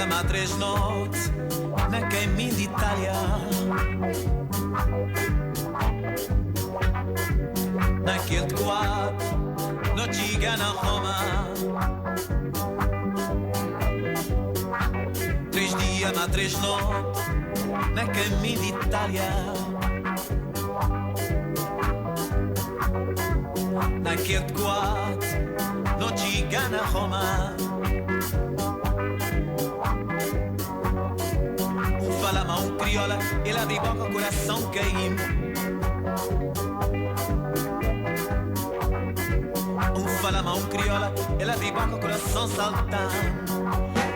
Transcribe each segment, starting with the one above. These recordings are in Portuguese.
ma 3 notti nel cammino d'Italia, naquele quarto no chega na Roma. 3 dias ma 3 notti nel cammino d'Italia, naquele quarto no chega na Roma. La mão crioula, ela de boca, coração caímos. Fala mão crioula, ela de boca, coração saltando.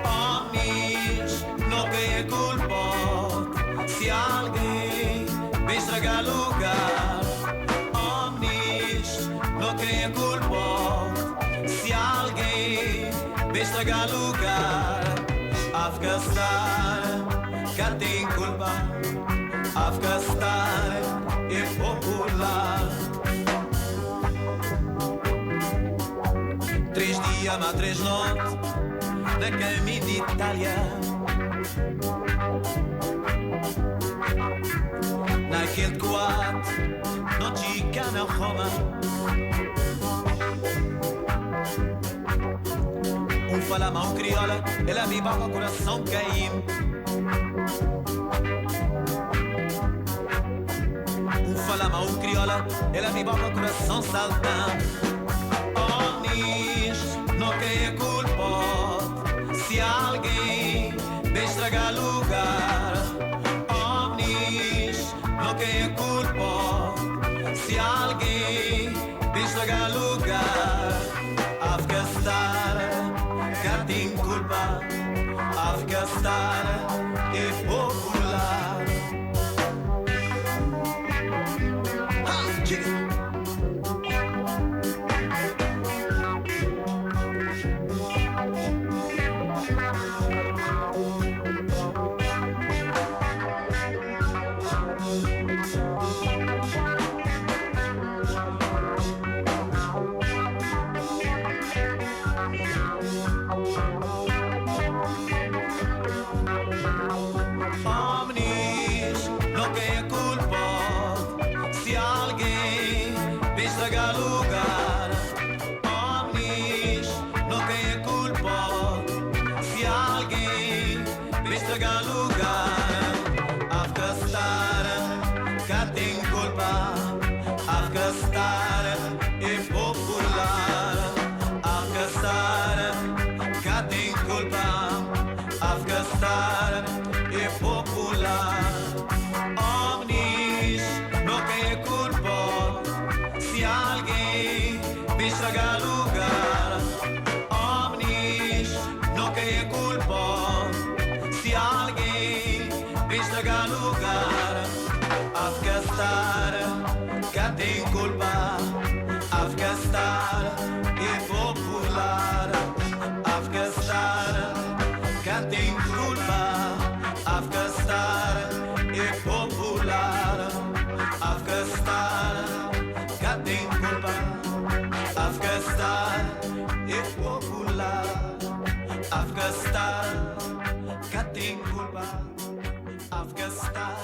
Homens, não quem é culpa se alguém vem estragar lugar. Homens, não quem é culpa se alguém vem estragar lugar. Afgastar, cá tem culpa. Afgastar é popular. 3 dias, mas 3 noites na caminho de Itália, naquele quarto não chica na Roma. Fala mão crioula, ela me boca, coração caímos. Fala mão crioula, ela me boca, coração saltando. Homens, não quem é culpa se alguém vem estragar lugar. Homens, não quem é culpa se alguém vem estragar lugar. Afgastar, cá tem culpa. Afgastar é popular. Cá tem culpa. Afgastar é popular. Afgastar, cá tem culpa. Afgastar é popular. Afgastar, cá tem culpa. Afgastar é popular. Afgastar, cá tem culpa. Afgastar.